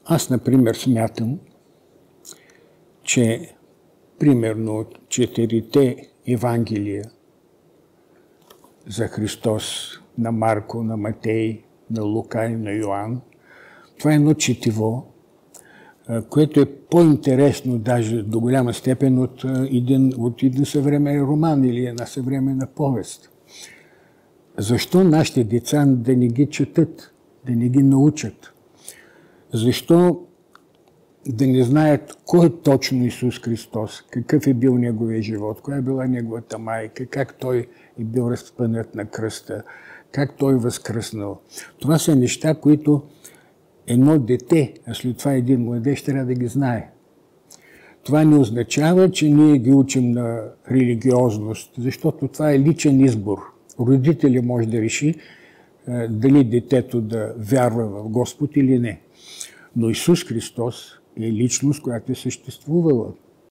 Аз, например, смятам, че примерно от 4 Евангелия за Христос на Марко, на Матей, на Лука и на Йоан, това е едно четиво, което е по-интересно даже до голяма степен от един съвременен роман или една съвременна повест. Защо нашите деца да не ги четат, да не ги научат? Защо да не знаят кой е точно Исус Христос, какъв е бил неговия живот, коя е била неговата майка, как той е бил разпънат на кръста, как той е възкръснал. Това са неща, които едно дете, а след това един младеж трябва да ги знае. Това не означава, че ние ги учим на религиозност, защото това е личен избор. Родителят може да реши дали детето да вярва в Господ или не. Но Исус Христос е личност, която е съществувала.